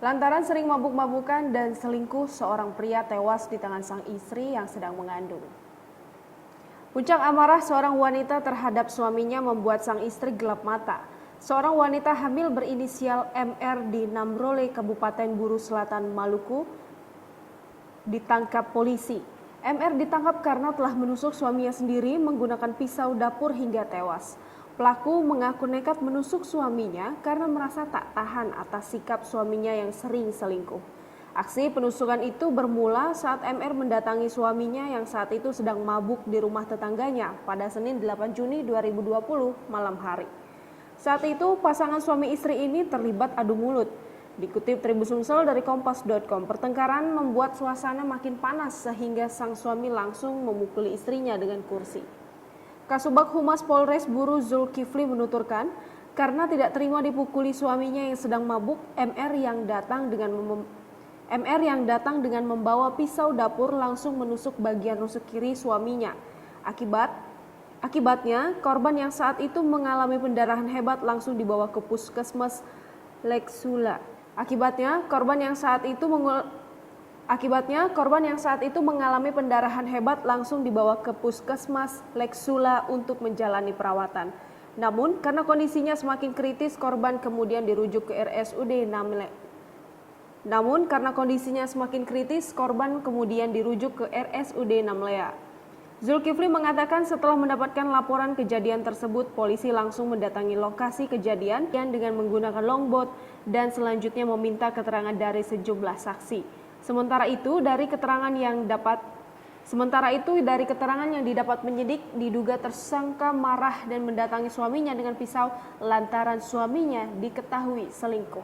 Lantaran sering mabuk-mabukan dan selingkuh, seorang pria tewas di tangan sang istri yang sedang mengandung. Puncak amarah seorang wanita terhadap suaminya membuat sang istri gelap mata. Seorang wanita hamil berinisial MR di Namrole, Kabupaten Buru Selatan, Maluku, ditangkap polisi. MR ditangkap karena telah menusuk suaminya sendiri menggunakan pisau dapur hingga tewas. Pelaku mengaku nekat menusuk suaminya karena merasa tak tahan atas sikap suaminya yang sering selingkuh. Aksi penusukan itu bermula saat MR mendatangi suaminya yang saat itu sedang mabuk di rumah tetangganya pada Senin 8 Juni 2020 malam hari. Saat itu pasangan suami istri ini terlibat adu mulut. Dikutip Tribun Sumsel dari Kompas.com, pertengkaran membuat suasana makin panas sehingga sang suami langsung memukuli istrinya dengan kursi. Kasubag Humas Polres Buru Zulkifli menuturkan, karena tidak terima dipukuli suaminya yang sedang mabuk, MR yang datang dengan membawa pisau dapur langsung menusuk bagian rusuk kiri suaminya. Akibatnya, korban yang saat itu mengalami pendarahan hebat langsung dibawa ke Puskesmas Leksula. Akibatnya, korban yang saat itu mengalami pendarahan hebat langsung dibawa ke Puskesmas Leksula untuk menjalani perawatan. Namun, karena kondisinya semakin kritis, korban kemudian dirujuk ke RSUD Namlea. Zulkifli mengatakan setelah mendapatkan laporan kejadian tersebut, polisi langsung mendatangi lokasi kejadian dengan menggunakan longboat dan selanjutnya meminta keterangan dari sejumlah saksi. Sementara itu dari keterangan yang didapat penyidik, diduga tersangka marah dan mendatangi suaminya dengan pisau lantaran suaminya diketahui selingkuh.